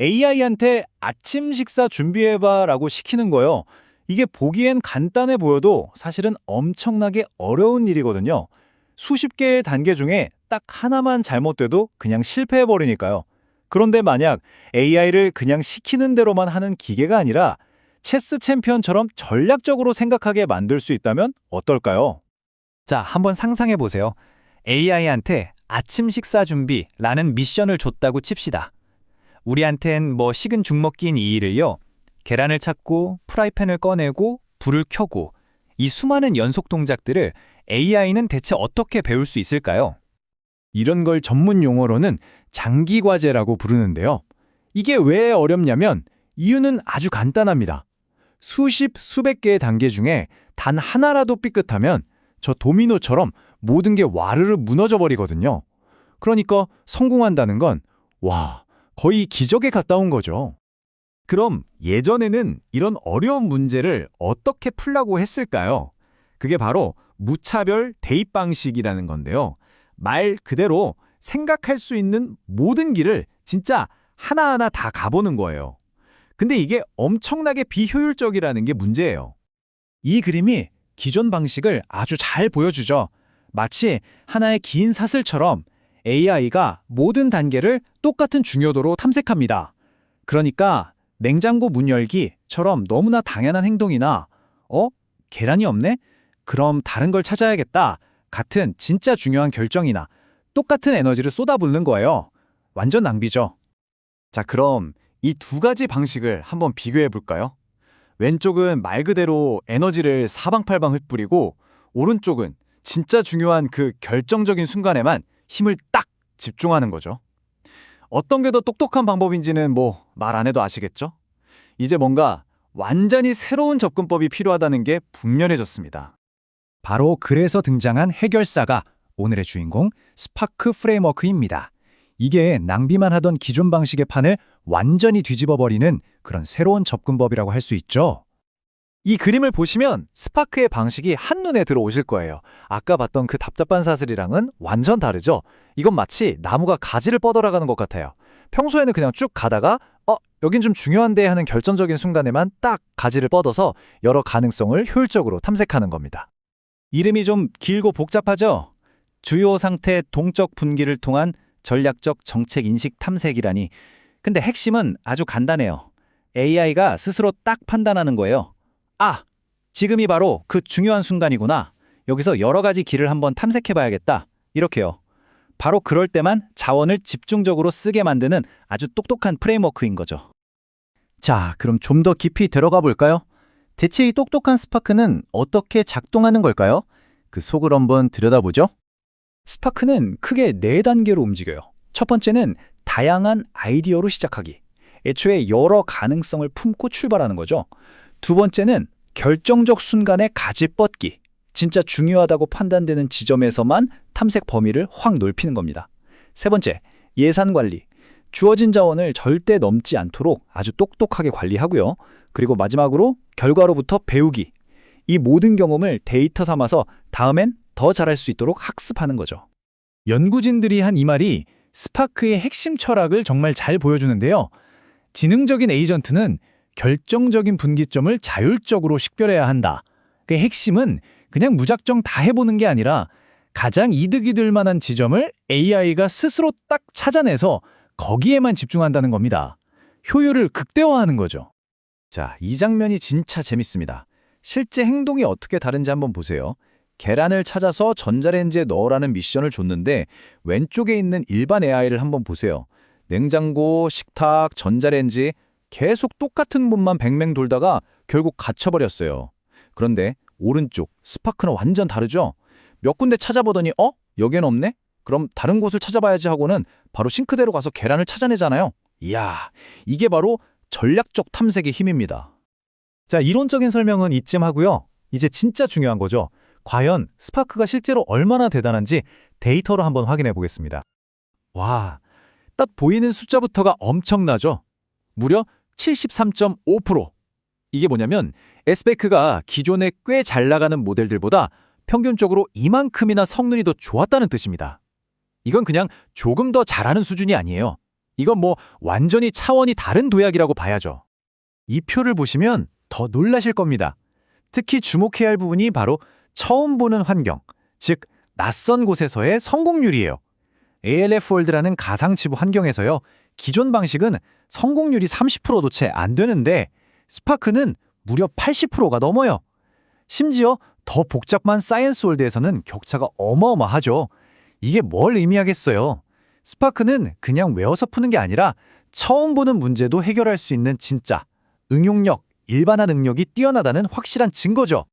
AI한테 아침 식사 준비해봐라고 시키는 거요. 이게 보기엔 간단해 보여도 사실은 엄청나게 어려운 일이거든요. 수십 개의 단계 중에 딱 하나만 잘못돼도 그냥 실패해버리니까요. 그런데 만약 AI를 그냥 시키는 대로만 하는 기계가 아니라 체스 챔피언처럼 전략적으로 생각하게 만들 수 있다면 어떨까요? 자, 한번 상상해 보세요. AI한테 아침 식사 준비라는 미션을 줬다고 칩시다. 우리한텐 뭐 식은 죽 먹기인 이 일을요. 계란을 찾고 프라이팬을 꺼내고 불을 켜고 이 수많은 연속 동작들을 AI는 대체 어떻게 배울 수 있을까요? 이런 걸 전문 용어로는 장기 과제라고 부르는데요. 이게 왜 어렵냐면 이유는 아주 간단합니다. 수십, 수백 개의 단계 중에 단 하나라도 삐끗하면 저 도미노처럼 모든 게 와르르 무너져 버리거든요. 그러니까 성공한다는 건 와, 거의 기적에 가까운 거죠. 그럼 예전에는 이런 어려운 문제를 어떻게 풀라고 했을까요? 그게 바로 무차별 대입 방식이라는 건데요. 말 그대로 생각할 수 있는 모든 길을 진짜 하나하나 다 가보는 거예요. 근데 이게 엄청나게 비효율적이라는 게 문제예요. 이 그림이 기존 방식을 아주 잘 보여주죠. 마치 하나의 긴 사슬처럼 AI가 모든 단계를 똑같은 중요도로 탐색합니다. 그러니까 냉장고 문 열기처럼 너무나 당연한 행동이나 계란이 없네? 그럼 다른 걸 찾아야겠다. 같은 진짜 중요한 결정이나 똑같은 에너지를 쏟아붓는 거예요. 완전 낭비죠. 자, 그럼 이 두 가지 방식을 한번 비교해 볼까요? 왼쪽은 말 그대로 에너지를 사방팔방 흩뿌리고 오른쪽은 진짜 중요한 그 결정적인 순간에만 힘을 딱 집중하는 거죠. 어떤 게 더 똑똑한 방법인지는 뭐 말 안 해도 아시겠죠? 이제 뭔가 완전히 새로운 접근법이 필요하다는 게 분명해졌습니다. 바로 그래서 등장한 해결사가 오늘의 주인공 스파크 프레임워크입니다. 이게 낭비만 하던 기존 방식의 판을 완전히 뒤집어버리는 그런 새로운 접근법이라고 할 수 있죠. 이 그림을 보시면 스파크의 방식이 한눈에 들어오실 거예요. 아까 봤던 그 답답한 사슬이랑은 완전 다르죠? 이건 마치 나무가 가지를 뻗어나가는 것 같아요. 평소에는 그냥 쭉 가다가 여긴 좀 중요한데 하는 결정적인 순간에만 딱 가지를 뻗어서 여러 가능성을 효율적으로 탐색하는 겁니다. 이름이 좀 길고 복잡하죠? 주요 상태 동적 분기를 통한 전략적 정책 인식 탐색이라니. 근데 핵심은 아주 간단해요. AI가 스스로 딱 판단하는 거예요. 지금이 바로 그 중요한 순간이구나. 여기서 여러 가지 길을 한번 탐색해봐야겠다. 이렇게요. 바로 그럴 때만 자원을 집중적으로 쓰게 만드는 아주 똑똑한 프레임워크인 거죠. 자, 그럼 좀 더 깊이 들어가 볼까요? 대체 이 똑똑한 스파크는 어떻게 작동하는 걸까요? 그 속을 한번 들여다보죠. 스파크는 크게 4단계로 움직여요. 첫 번째는 다양한 아이디어로 시작하기. 애초에 여러 가능성을 품고 출발하는 거죠. 두 번째는 결정적 순간에 가지 뻗기. 진짜 중요하다고 판단되는 지점에서만 탐색 범위를 확 넓히는 겁니다. 세 번째, 예산 관리. 주어진 자원을 절대 넘지 않도록 아주 똑똑하게 관리하고요. 그리고 마지막으로 결과로부터 배우기. 이 모든 경험을 데이터 삼아서 다음엔 더 잘할 수 있도록 학습하는 거죠. 연구진들이 한 이 말이 스파크의 핵심 철학을 정말 잘 보여주는데요. 지능적인 에이전트는 결정적인 분기점을 자율적으로 식별해야 한다. 그 핵심은 그냥 무작정 다 해보는 게 아니라 가장 이득이 될 만한 지점을 AI가 스스로 딱 찾아내서 거기에만 집중한다는 겁니다. 효율을 극대화하는 거죠. 자, 이 장면이 진짜 재밌습니다. 실제 행동이 어떻게 다른지 한번 보세요. 계란을 찾아서 전자레인지에 넣으라는 미션을 줬는데 왼쪽에 있는 일반 AI를 한번 보세요. 냉장고, 식탁, 전자레인지 계속 똑같은 문만 뱅뱅 돌다가 결국 갇혀버렸어요. 그런데 오른쪽 스파크는 완전 다르죠? 몇 군데 찾아보더니 여긴 없네? 그럼 다른 곳을 찾아봐야지 하고는 바로 싱크대로 가서 계란을 찾아내잖아요. 이야, 이게 바로 전략적 탐색의 힘입니다. 자, 이론적인 설명은 이쯤 하고요. 이제 진짜 중요한 거죠. 과연 스파크가 실제로 얼마나 대단한지 데이터로 한번 확인해 보겠습니다. 와, 딱 보이는 숫자부터가 엄청나죠? 무려 73.5%. 이게 뭐냐면 S페크가 기존에 꽤 잘 나가는 모델들보다 평균적으로 이만큼이나 성능이 더 좋았다는 뜻입니다. 이건 그냥 조금 더 잘하는 수준이 아니에요. 이건 뭐 완전히 차원이 다른 도약이라고 봐야죠. 이 표를 보시면 더 놀라실 겁니다. 특히 주목해야 할 부분이 바로 처음 보는 환경, 즉 낯선 곳에서의 성공률이에요. ALF 월드라는 가상치부 환경에서요. 기존 방식은 성공률이 30%도 채 안 되는데 스파크는 무려 80%가 넘어요. 심지어 더 복잡한 사이언스 월드에서는 격차가 어마어마하죠. 이게 뭘 의미하겠어요? 스파크는 그냥 외워서 푸는 게 아니라 처음 보는 문제도 해결할 수 있는 진짜 응용력, 일반화 능력이 뛰어나다는 확실한 증거죠.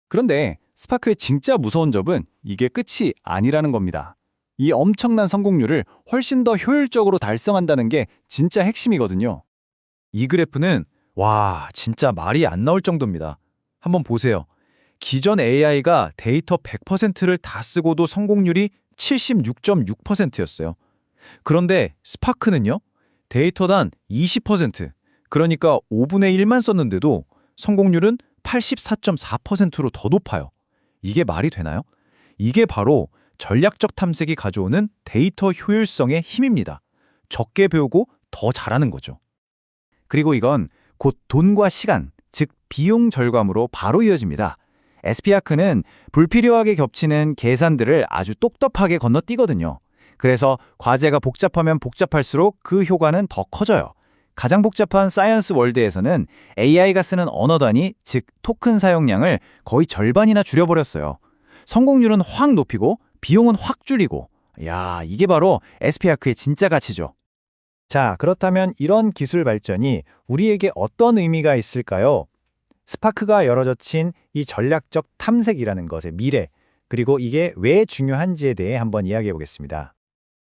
그런데 스파크의 진짜 무서운 점은 이게 끝이 아니라는 겁니다. 이 엄청난 성공률을 훨씬 더 효율적으로 달성한다는 게 진짜 핵심이거든요. 이 그래프는 와, 진짜 말이 안 나올 정도입니다. 한번 보세요. 기존 AI가 데이터 100%를 다 쓰고도 성공률이 76.6%였어요. 그런데 스파크는요? 데이터단 20%, 그러니까 5분의 1만 썼는데도 성공률은 84.4%로 더 높아요. 이게 말이 되나요? 이게 바로 전략적 탐색이 가져오는 데이터 효율성의 힘입니다. 적게 배우고 더 잘하는 거죠. 그리고 이건 곧 돈과 시간, 즉 비용 절감으로 바로 이어집니다. SP아크는 불필요하게 겹치는 계산들을 아주 똑똑하게 건너뛰거든요. 그래서 과제가 복잡하면 복잡할수록 그 효과는 더 커져요. 가장 복잡한 사이언스 월드에서는 AI가 쓰는 언어 단위, 즉 토큰 사용량을 거의 절반이나 줄여버렸어요. 성공률은 확 높이고 비용은 확 줄이고, 야, 이게 바로 SP아크의 진짜 가치죠. 자, 그렇다면 이런 기술 발전이 우리에게 어떤 의미가 있을까요? 스파크가 열어젖힌 이 전략적 탐색이라는 것의 미래, 그리고 이게 왜 중요한지에 대해 한번 이야기해 보겠습니다.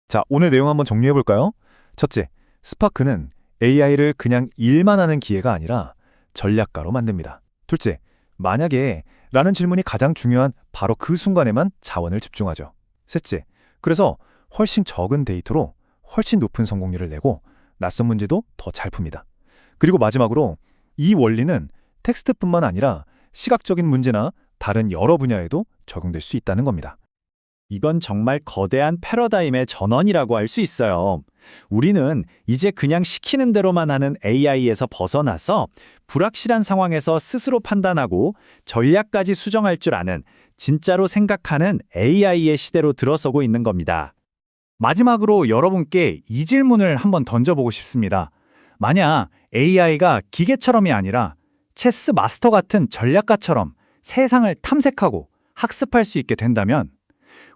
자, 오늘 내용 한번 정리해 볼까요? 첫째, 스파크는 AI를 그냥 일만 하는 기회가 아니라 전략가로 만듭니다. 둘째, 만약에 라는 질문이 가장 중요한 바로 그 순간에만 자원을 집중하죠. 셋째, 그래서 훨씬 적은 데이터로 훨씬 높은 성공률을 내고 낯선 문제도 더 잘 풉니다. 그리고 마지막으로 이 원리는 텍스트뿐만 아니라 시각적인 문제나 다른 여러 분야에도 적용될 수 있다는 겁니다. 이건 정말 거대한 패러다임의 전환이라고 할 수 있어요. 우리는 이제 그냥 시키는 대로만 하는 AI에서 벗어나서 불확실한 상황에서 스스로 판단하고 전략까지 수정할 줄 아는 진짜로 생각하는 AI의 시대로 들어서고 있는 겁니다. 마지막으로 여러분께 이 질문을 한번 던져보고 싶습니다. 만약 AI가 기계처럼이 아니라 체스 마스터 같은 전략가처럼 세상을 탐색하고 학습할 수 있게 된다면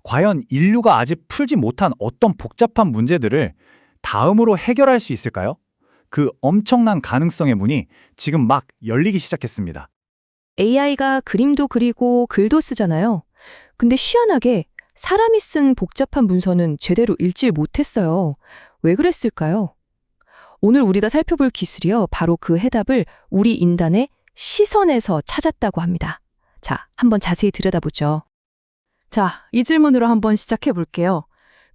과연 인류가 아직 풀지 못한 어떤 복잡한 문제들을 다음으로 해결할 수 있을까요? 그 엄청난 가능성의 문이 지금 막 열리기 시작했습니다. AI가 그림도 그리고 글도 쓰잖아요. 근데 희한하게 사람이 쓴 복잡한 문서는 제대로 읽질 못했어요. 왜 그랬을까요? 오늘 우리가 살펴볼 기술이요. 바로 그 해답을 우리 인간의 시선에서 찾았다고 합니다. 자, 한번 자세히 들여다보죠. 자, 이 질문으로 한번 시작해 볼게요.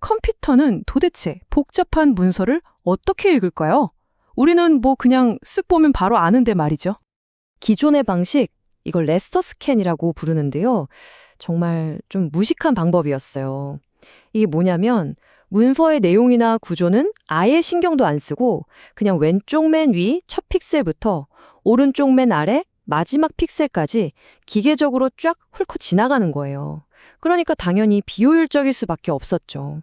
컴퓨터는 도대체 복잡한 문서를 어떻게 읽을까요? 우리는 뭐 그냥 쓱 보면 바로 아는데 말이죠. 기존의 방식, 이걸 레스터 스캔이라고 부르는데요. 정말 좀 무식한 방법이었어요. 이게 뭐냐면 문서의 내용이나 구조는 아예 신경도 안 쓰고 그냥 왼쪽 맨 위 첫 픽셀부터 오른쪽 맨 아래 마지막 픽셀까지 기계적으로 쫙 훑고 지나가는 거예요. 그러니까 당연히 비효율적일 수밖에 없었죠.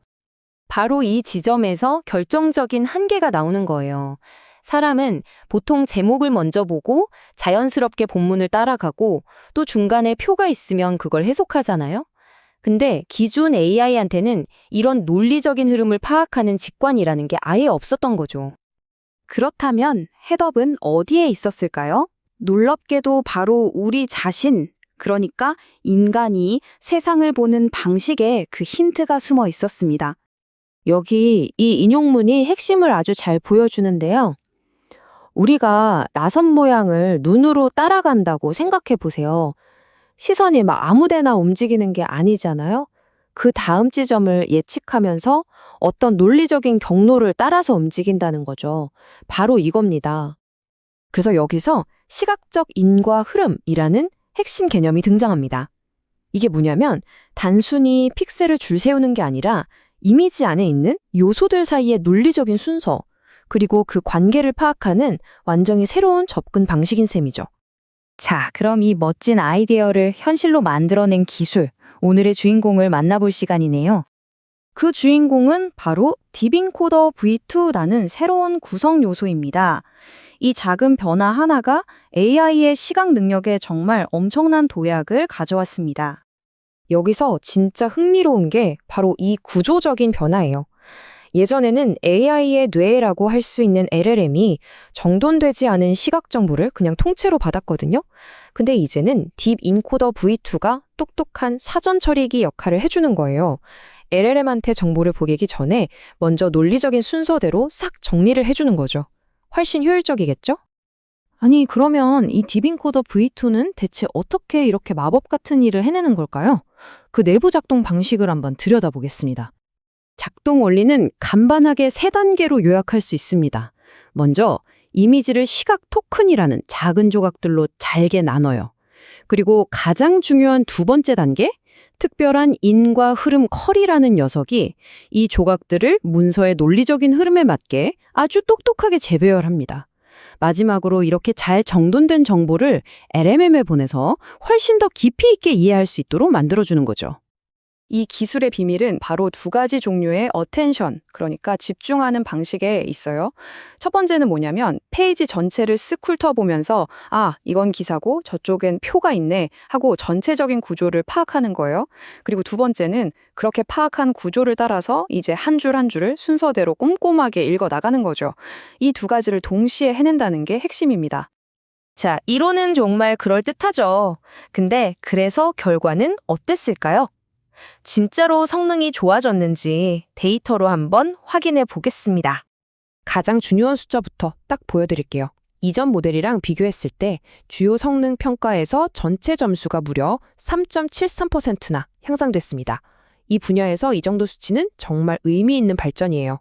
바로 이 지점에서 결정적인 한계가 나오는 거예요. 사람은 보통 제목을 먼저 보고 자연스럽게 본문을 따라가고 또 중간에 표가 있으면 그걸 해석하잖아요. 근데 기존 AI한테는 이런 논리적인 흐름을 파악하는 직관이라는 게 아예 없었던 거죠. 그렇다면 해답은 어디에 있었을까요? 놀랍게도 바로 우리 자신, 그러니까 인간이 세상을 보는 방식에 그 힌트가 숨어 있었습니다. 여기 이 인용문이 핵심을 아주 잘 보여주는데요. 우리가 나선 모양을 눈으로 따라간다고 생각해 보세요. 시선이 막 아무데나 움직이는 게 아니잖아요. 그 다음 지점을 예측하면서 어떤 논리적인 경로를 따라서 움직인다는 거죠. 바로 이겁니다. 그래서 여기서 시각적 인과 흐름이라는 핵심 개념이 등장합니다. 이게 뭐냐면 단순히 픽셀을 줄 세우는 게 아니라 이미지 안에 있는 요소들 사이의 논리적인 순서, 그리고 그 관계를 파악하는 완전히 새로운 접근 방식인 셈이죠. 자, 그럼 이 멋진 아이디어를 현실로 만들어낸 기술, 오늘의 주인공을 만나볼 시간이네요. 그 주인공은 바로 딥인코더 V2라는 새로운 구성 요소입니다. 이 작은 변화 하나가 AI의 시각 능력에 정말 엄청난 도약을 가져왔습니다. 여기서 진짜 흥미로운 게 바로 이 구조적인 변화예요. 예전에는 AI의 뇌라고 할 수 있는 LLM이 정돈되지 않은 시각 정보를 그냥 통째로 받았거든요. 근데 이제는 딥 인코더 V2가 똑똑한 사전 처리기 역할을 해주는 거예요. LLM한테 정보를 보내기 전에 먼저 논리적인 순서대로 싹 정리를 해주는 거죠. 훨씬 효율적이겠죠? 아니, 그러면 이 딥인코더 V2는 대체 어떻게 이렇게 마법 같은 일을 해내는 걸까요? 그 내부 작동 방식을 한번 들여다보겠습니다. 작동 원리는 간단하게 3단계로 요약할 수 있습니다. 먼저 이미지를 시각 토큰이라는 작은 조각들로 잘게 나눠요. 그리고 가장 중요한 2번째 단계, 특별한 인과 흐름 컬이라는 녀석이 이 조각들을 문서의 논리적인 흐름에 맞게 아주 똑똑하게 재배열합니다. 마지막으로 이렇게 잘 정돈된 정보를 LMM에 보내서 훨씬 더 깊이 있게 이해할 수 있도록 만들어주는 거죠. 이 기술의 비밀은 바로 2가지 종류의 어텐션, 그러니까 집중하는 방식에 있어요. 첫 번째는 뭐냐면 페이지 전체를 쓱 훑어보면서 아, 이건 기사고 저쪽엔 표가 있네 하고 전체적인 구조를 파악하는 거예요. 그리고 2번째는 그렇게 파악한 구조를 따라서 이제 한 줄 한 줄을 순서대로 꼼꼼하게 읽어나가는 거죠. 이 2가지를 동시에 해낸다는 게 핵심입니다. 자, 이론은 정말 그럴듯하죠. 근데 그래서 결과는 어땠을까요? 진짜로 성능이 좋아졌는지 데이터로 한번 확인해 보겠습니다. 가장 중요한 숫자부터 딱 보여드릴게요. 이전 모델이랑 비교했을 때 주요 성능 평가에서 전체 점수가 무려 3.73%나 향상됐습니다. 이 분야에서 이 정도 수치는 정말 의미 있는 발전이에요.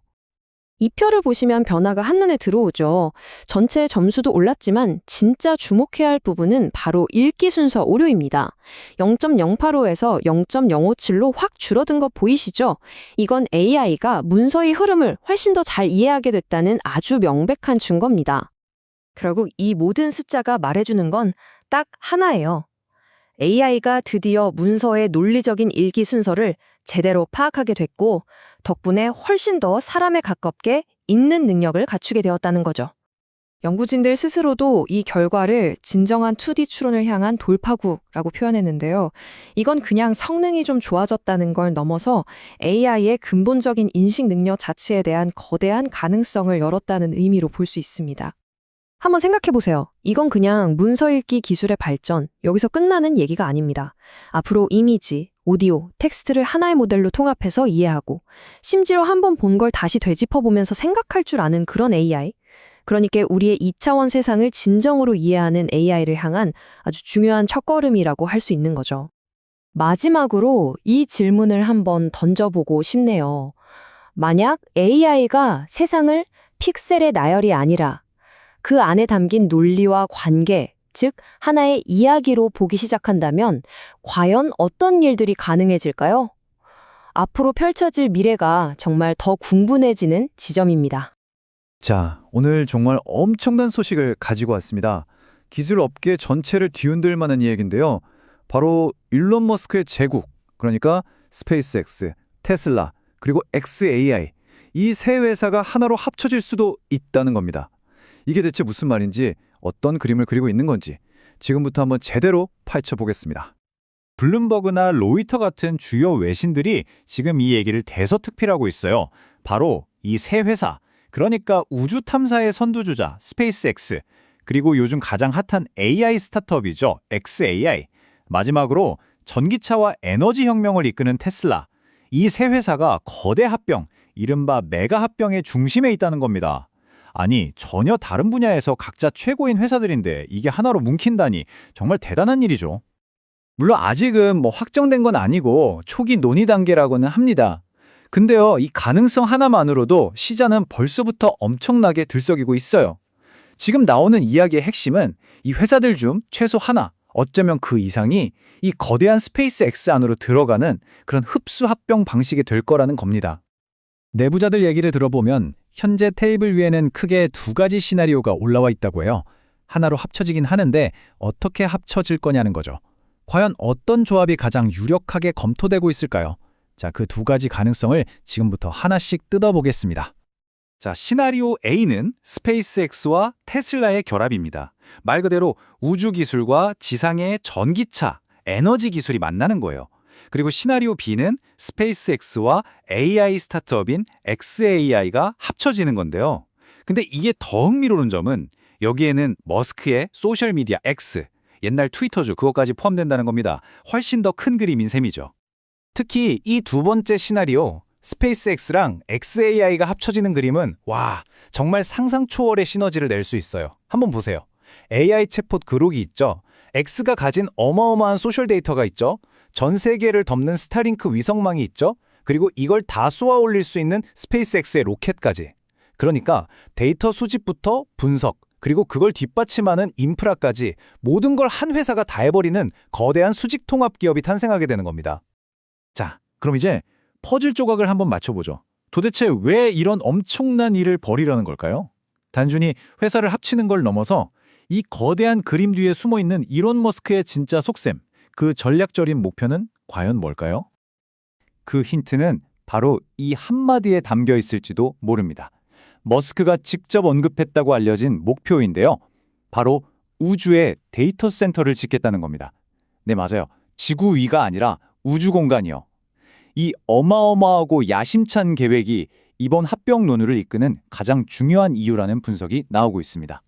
이 표를 보시면 변화가 한눈에 들어오죠. 전체 점수도 올랐지만 진짜 주목해야 할 부분은 바로 읽기 순서 오류입니다. 0.085에서 0.057로 확 줄어든 거 보이시죠? 이건 AI가 문서의 흐름을 훨씬 더 잘 이해하게 됐다는 아주 명백한 증거입니다. 결국 이 모든 숫자가 말해주는 건 딱 하나예요. AI가 드디어 문서의 논리적인 읽기 순서를 제대로 파악하게 됐고 덕분에 훨씬 더 사람에 가깝게 읽는 능력을 갖추게 되었다는 거죠. 연구진들 스스로도 이 결과를 진정한 2D 추론을 향한 돌파구라고 표현했는데요. 이건 그냥 성능이 좀 좋아졌다는 걸 넘어서 AI의 근본적인 인식 능력 자체에 대한 거대한 가능성을 열었다는 의미로 볼 수 있습니다. 한번 생각해보세요. 이건 그냥 문서 읽기 기술의 발전, 여기서 끝나는 얘기가 아닙니다. 앞으로 이미지, 오디오, 텍스트를 하나의 모델로 통합해서 이해하고 심지어 한번 본 걸 다시 되짚어보면서 생각할 줄 아는 그런 AI, 그러니까 우리의 2차원 세상을 진정으로 이해하는 AI를 향한 아주 중요한 첫걸음이라고 할 수 있는 거죠. 마지막으로 이 질문을 한번 던져보고 싶네요. 만약 AI가 세상을 픽셀의 나열이 아니라 그 안에 담긴 논리와 관계, 즉 하나의 이야기로 보기 시작한다면 과연 어떤 일들이 가능해질까요? 앞으로 펼쳐질 미래가 정말 더 궁금해지는 지점입니다. 자, 오늘 정말 엄청난 소식을 가지고 왔습니다. 기술 업계 전체를 뒤흔들 만한 이야기인데요. 바로 일론 머스크의 제국, 그러니까 스페이스X, 테슬라, 그리고 xAI, 이 세 회사가 하나로 합쳐질 수도 있다는 겁니다. 이게 대체 무슨 말인지, 어떤 그림을 그리고 있는 건지 지금부터 한번 제대로 파헤쳐보겠습니다. 블룸버그나 로이터 같은 주요 외신들이 지금 이 얘기를 대서특필하고 있어요. 바로 이 세 회사, 그러니까 우주 탐사의 선두주자 스페이스X, 그리고 요즘 가장 핫한 AI 스타트업이죠. xAI, 마지막으로 전기차와 에너지 혁명을 이끄는 테슬라, 이 세 회사가 거대 합병, 이른바 메가 합병의 중심에 있다는 겁니다. 아니, 전혀 다른 분야에서 각자 최고인 회사들인데 이게 하나로 뭉친다니 정말 대단한 일이죠. 물론 아직은 확정된 건 아니고 초기 논의 단계라고는 합니다. 근데요, 이 가능성 하나만으로도 시장은 벌써부터 엄청나게 들썩이고 있어요. 지금 나오는 이야기의 핵심은 이 회사들 중 최소 하나, 어쩌면 그 이상이 이 거대한 스페이스X 안으로 들어가는 그런 흡수 합병 방식이 될 거라는 겁니다. 내부자들 얘기를 들어보면 현재 테이블 위에는 크게 두 가지 시나리오가 올라와 있다고 해요. 하나로 합쳐지긴 하는데 어떻게 합쳐질 거냐는 거죠. 과연 어떤 조합이 가장 유력하게 검토되고 있을까요? 자, 그 두 가지 가능성을 지금부터 하나씩 뜯어보겠습니다. 자, 시나리오 A는 스페이스X와 테슬라의 결합입니다. 말 그대로 우주 기술과 지상의 전기차, 에너지 기술이 만나는 거예요. 그리고 시나리오 B는 스페이스X와 AI 스타트업인 xAI가 합쳐지는 건데요. 근데 이게 더 흥미로운 점은 여기에는 머스크의 소셜미디어 X, 옛날 트위터죠. 그것까지 포함된다는 겁니다. 훨씬 더 큰 그림인 셈이죠. 특히 이 두 번째 시나리오, 스페이스X랑 xAI가 합쳐지는 그림은 와, 정말 상상 초월의 시너지를 낼 수 있어요. 한번 보세요. AI 챗봇 그록이 있죠. X가 가진 어마어마한 소셜 데이터가 있죠. 전 세계를 덮는 스타링크 위성망이 있죠. 그리고 이걸 다 쏘아 올릴 수 있는 스페이스X의 로켓까지. 그러니까 데이터 수집부터 분석, 그리고 그걸 뒷받침하는 인프라까지 모든 걸 한 회사가 다 해버리는 거대한 수직 통합 기업이 탄생하게 되는 겁니다. 자, 그럼 이제 퍼즐 조각을 한번 맞춰보죠. 도대체 왜 이런 엄청난 일을 벌이려는 걸까요? 단순히 회사를 합치는 걸 넘어서 이 거대한 그림 뒤에 숨어있는 일론 머스크의 진짜 속셈, 그 전략적인 목표는 과연 뭘까요? 그 힌트는 바로 이 한마디에 담겨 있을지도 모릅니다. 머스크가 직접 언급했다고 알려진 목표인데요. 바로 우주에 데이터 센터를 짓겠다는 겁니다. 네, 맞아요. 지구 위가 아니라 우주 공간이요. 이 어마어마하고 야심찬 계획이 이번 합병 논의를 이끄는 가장 중요한 이유라는 분석이 나오고 있습니다.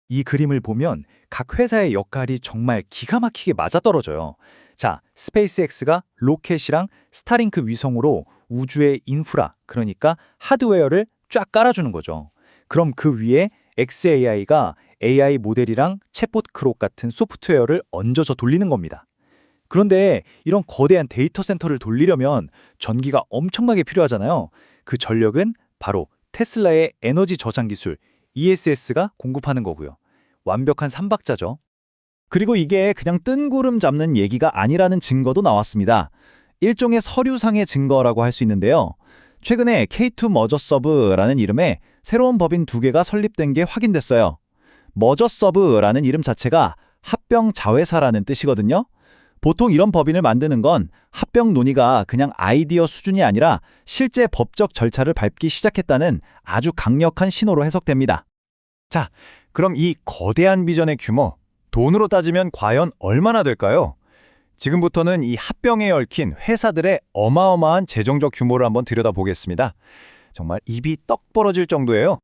이 그림을 보면 각 회사의 역할이 정말 기가 막히게 맞아떨어져요. 자, 스페이스X가 로켓이랑 스타링크 위성으로 우주의 인프라, 그러니까 하드웨어를 쫙 깔아주는 거죠. 그럼 그 위에 xAI가 AI 모델이랑 챗봇 크록 같은 소프트웨어를 얹어서 돌리는 겁니다. 그런데 이런 거대한 데이터 센터를 돌리려면 전기가 엄청나게 필요하잖아요. 그 전력은 바로 테슬라의 에너지 저장 기술 ESS가 공급하는 거고요. 완벽한 삼박자죠. 그리고 이게 그냥 뜬구름 잡는 얘기가 아니라는 증거도 나왔습니다. 일종의 서류상의 증거라고 할 수 있는데요. 최근에 K2 머저 서브라는 이름의 새로운 법인 2개가 설립된 게 확인됐어요. 머저 서브라는 이름 자체가 합병 자회사라는 뜻이거든요. 보통 이런 법인을 만드는 건 합병 논의가 그냥 아이디어 수준이 아니라 실제 법적 절차를 밟기 시작했다는 아주 강력한 신호로 해석됩니다. 자, 그럼 이 거대한 비전의 규모, 돈으로 따지면 과연 얼마나 될까요? 지금부터는 이 합병에 얽힌 회사들의 어마어마한 재정적 규모를 한번 들여다보겠습니다. 정말 입이 떡 벌어질 정도예요.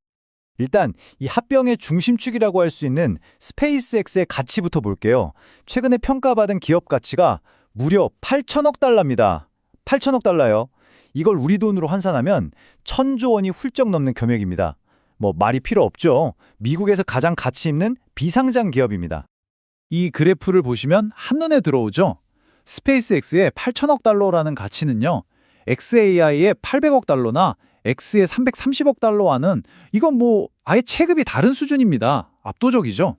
일단 이 합병의 중심축이라고 할 수 있는 스페이스X의 가치부터 볼게요. 최근에 평가받은 기업 가치가 무려 8천억 달러입니다. 8천억 달러요. 이걸 우리 돈으로 환산하면 1,000조 원이 훌쩍 넘는 금액입니다. 뭐 말이 필요 없죠. 미국에서 가장 가치 있는 비상장 기업입니다. 이 그래프를 보시면 한눈에 들어오죠. 스페이스X의 8천억 달러라는 가치는요, xAI의 800억 달러나 X의 330억 달러와는 이건 뭐 아예 체급이 다른 수준입니다. 압도적이죠.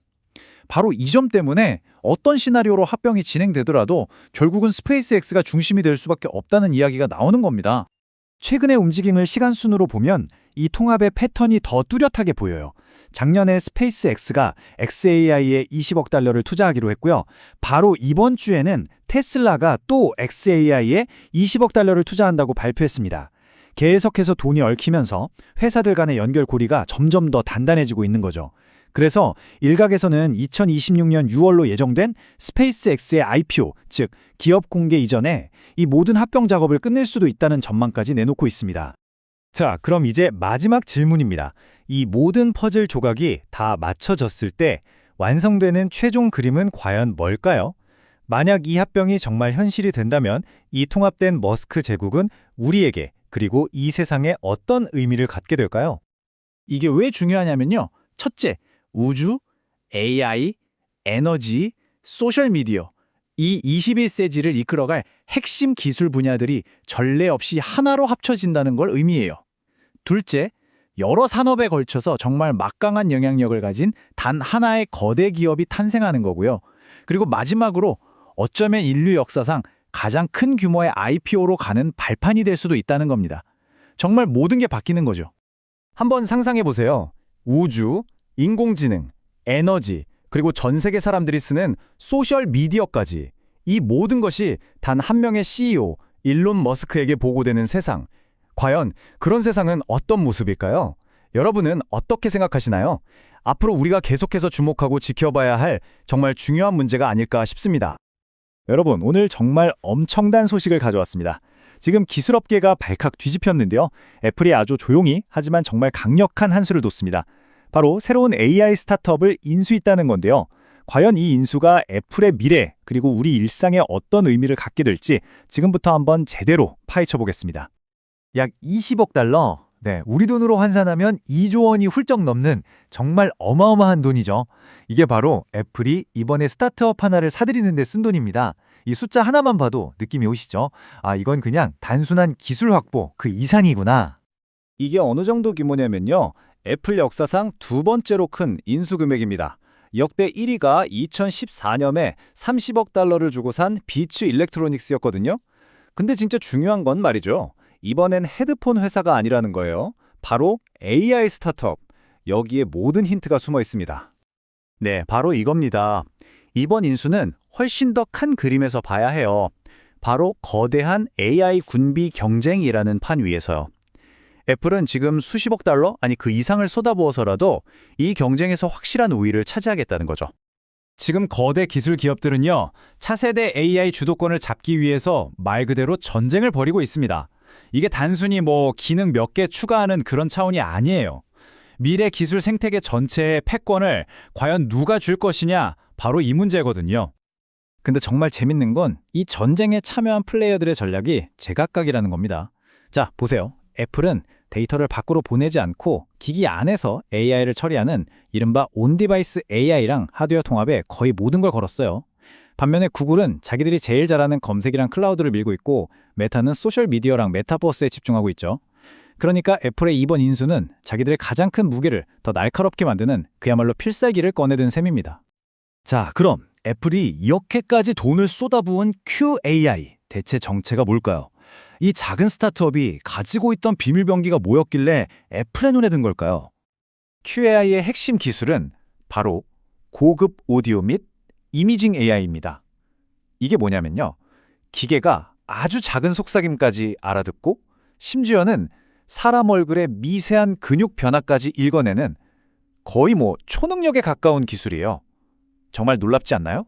바로 이 점 때문에 어떤 시나리오로 합병이 진행되더라도 결국은 스페이스X가 중심이 될 수밖에 없다는 이야기가 나오는 겁니다. 최근의 움직임을 시간순으로 보면 이 통합의 패턴이 더 뚜렷하게 보여요. 작년에 스페이스X가 xAI에 20억 달러를 투자하기로 했고요. 바로 이번 주에는 테슬라가 또 xAI에 20억 달러를 투자한다고 발표했습니다. 계속해서 돈이 얽히면서 회사들 간의 연결고리가 점점 더 단단해지고 있는 거죠. 그래서 일각에서는 2026년 6월로 예정된 스페이스X의 IPO, 즉 기업 공개 이전에 이 모든 합병 작업을 끝낼 수도 있다는 전망까지 내놓고 있습니다. 자, 그럼 이제 마지막 질문입니다. 이 모든 퍼즐 조각이 다 맞춰졌을 때 완성되는 최종 그림은 과연 뭘까요? 만약 이 합병이 정말 현실이 된다면 이 통합된 머스크 제국은 우리에게 그리고 이 세상에 어떤 의미를 갖게 될까요? 이게 왜 중요하냐면요. 첫째, 우주, AI, 에너지, 소셜미디어, 이 21세기를 이끌어갈 핵심 기술 분야들이 전례 없이 하나로 합쳐진다는 걸 의미해요. 둘째, 여러 산업에 걸쳐서 정말 막강한 영향력을 가진 단 하나의 거대 기업이 탄생하는 거고요. 그리고 마지막으로 어쩌면 인류 역사상 가장 큰 규모의 IPO로 가는 발판이 될 수도 있다는 겁니다. 정말 모든 게 바뀌는 거죠. 한번 상상해 보세요. 우주, 인공지능, 에너지, 그리고 전 세계 사람들이 쓰는 소셜 미디어까지 이 모든 것이 단 한 명의 CEO, 일론 머스크에게 보고되는 세상. 과연 그런 세상은 어떤 모습일까요? 여러분은 어떻게 생각하시나요? 앞으로 우리가 계속해서 주목하고 지켜봐야 할 정말 중요한 문제가 아닐까 싶습니다. 여러분, 오늘 정말 엄청난 소식을 가져왔습니다. 지금 기술업계가 발칵 뒤집혔는데요. 애플이 아주 조용히 하지만 정말 강력한 한 수를 뒀습니다. 바로 새로운 AI 스타트업을 인수했다는 건데요. 과연 이 인수가 애플의 미래 그리고 우리 일상에 어떤 의미를 갖게 될지 지금부터 한번 제대로 파헤쳐 보겠습니다. 약 20억 달러. 네, 우리 돈으로 환산하면 2조 원이 훌쩍 넘는 정말 어마어마한 돈이죠. 이게 바로 애플이 이번에 스타트업 하나를 사들이는 데 쓴 돈입니다. 이 숫자 하나만 봐도 느낌이 오시죠? 아, 이건 그냥 단순한 기술 확보 그 이상이구나. 이게 어느 정도 규모냐면요. 애플 역사상 두 번째로 큰 인수 금액입니다. 역대 1위가 2014년에 30억 달러를 주고 산 비츠 일렉트로닉스였거든요. 근데 진짜 중요한 건 말이죠. 이번엔 헤드폰 회사가 아니라는 거예요. 바로 AI 스타트업. 여기에 모든 힌트가 숨어 있습니다. 네, 바로 이겁니다. 이번 인수는 훨씬 더 큰 그림에서 봐야 해요. 바로 거대한 AI 군비 경쟁이라는 판 위에서요. 애플은 지금 수십억 달러, 아니 그 이상을 쏟아부어서라도 이 경쟁에서 확실한 우위를 차지하겠다는 거죠. 지금 거대 기술 기업들은요, 차세대 AI 주도권을 잡기 위해서 말 그대로 전쟁을 벌이고 있습니다. 이게 단순히 기능 몇 개 추가하는 그런 차원이 아니에요. 미래 기술 생태계 전체의 패권을 과연 누가 줄 것이냐, 바로 이 문제거든요. 근데 정말 재밌는 건 이 전쟁에 참여한 플레이어들의 전략이 제각각이라는 겁니다. 자, 보세요. 애플은 데이터를 밖으로 보내지 않고 기기 안에서 AI를 처리하는 이른바 온디바이스 AI랑 하드웨어 통합에 거의 모든 걸 걸었어요. 반면에 구글은 자기들이 제일 잘하는 검색이랑 클라우드를 밀고 있고 메타는 소셜미디어랑 메타버스에 집중하고 있죠. 그러니까 애플의 이번 인수는 자기들의 가장 큰 무게를 더 날카롭게 만드는 그야말로 필살기를 꺼내든 셈입니다. 자, 그럼 애플이 이렇게까지 돈을 쏟아부은 QAI, 대체 정체가 뭘까요? 이 작은 스타트업이 가지고 있던 비밀병기가 뭐였길래 애플의 눈에 든 걸까요? QAI의 핵심 기술은 바로 고급 오디오 및 이미징 AI입니다. 이게 뭐냐면요. 기계가 아주 작은 속삭임까지 알아듣고 심지어는 사람 얼굴의 미세한 근육 변화까지 읽어내는 거의 초능력에 가까운 기술이에요. 정말 놀랍지 않나요?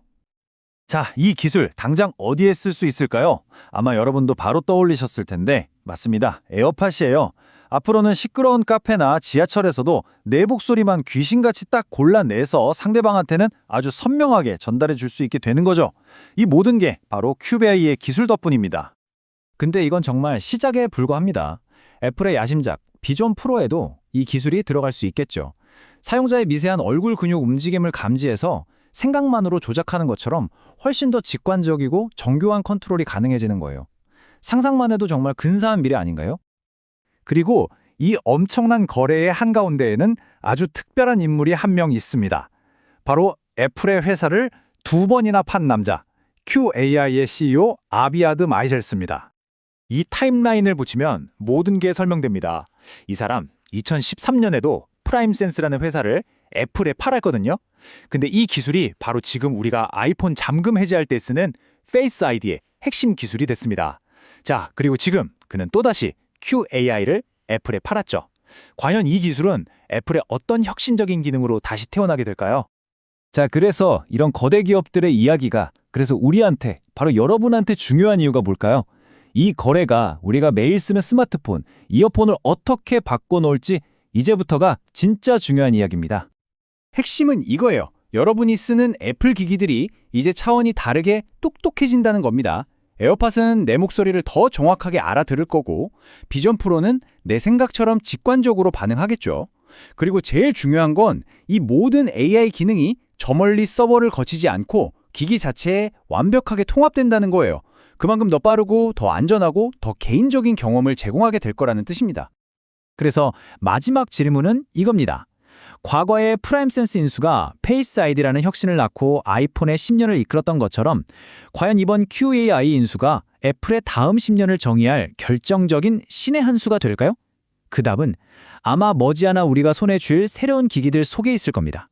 자, 이 기술 당장 어디에 쓸 수 있을까요? 아마 여러분도 바로 떠올리셨을 텐데 맞습니다. 에어팟이에요. 앞으로는 시끄러운 카페나 지하철에서도 내 목소리만 귀신같이 딱 골라내서 상대방한테는 아주 선명하게 전달해 줄 수 있게 되는 거죠. 이 모든 게 바로 QAI의 기술 덕분입니다. 근데 이건 정말 시작에 불과합니다. 애플의 야심작 비전 프로에도 이 기술이 들어갈 수 있겠죠. 사용자의 미세한 얼굴 근육 움직임을 감지해서 생각만으로 조작하는 것처럼 훨씬 더 직관적이고 정교한 컨트롤이 가능해지는 거예요. 상상만 해도 정말 근사한 미래 아닌가요? 그리고 이 엄청난 거래의 한가운데에는 아주 특별한 인물이 한 명 있습니다. 바로 애플의 회사를 2번이나 판 남자, QAI의 CEO 아비아드 마이셀스입니다. 이 타임라인을 붙이면 모든 게 설명됩니다. 이 사람 2013년에도 프라임센스라는 회사를 애플에 팔았거든요. 근데 이 기술이 바로 지금 우리가 아이폰 잠금 해제할 때 쓰는 페이스 아이디의 핵심 기술이 됐습니다. 자, 그리고 지금 그는 또다시 QAI를 애플에 팔았죠. 과연 이 기술은 애플의 어떤 혁신적인 기능으로 다시 태어나게 될까요? 자, 그래서 이런 거대 기업들의 이야기가 그래서 우리한테, 바로 여러분한테 중요한 이유가 뭘까요? 이 거래가 우리가 매일 쓰는 스마트폰, 이어폰을 어떻게 바꿔놓을지 이제부터가 진짜 중요한 이야기입니다. 핵심은 이거예요. 여러분이 쓰는 애플 기기들이 이제 차원이 다르게 똑똑해진다는 겁니다. 에어팟은 내 목소리를 더 정확하게 알아들을 거고 비전 프로는 내 생각처럼 직관적으로 반응하겠죠. 그리고 제일 중요한 건 이 모든 AI 기능이 저 멀리 서버를 거치지 않고 기기 자체에 완벽하게 통합된다는 거예요. 그만큼 더 빠르고 더 안전하고 더 개인적인 경험을 제공하게 될 거라는 뜻입니다. 그래서 마지막 질문은 이겁니다. 과거의 프라임센스 인수가 페이스 아이디라는 혁신을 낳고 아이폰의 10년을 이끌었던 것처럼 과연 이번 QAI 인수가 애플의 다음 10년을 정의할 결정적인 신의 한 수가 될까요? 그 답은 아마 머지않아 우리가 손에 쥘 새로운 기기들 속에 있을 겁니다.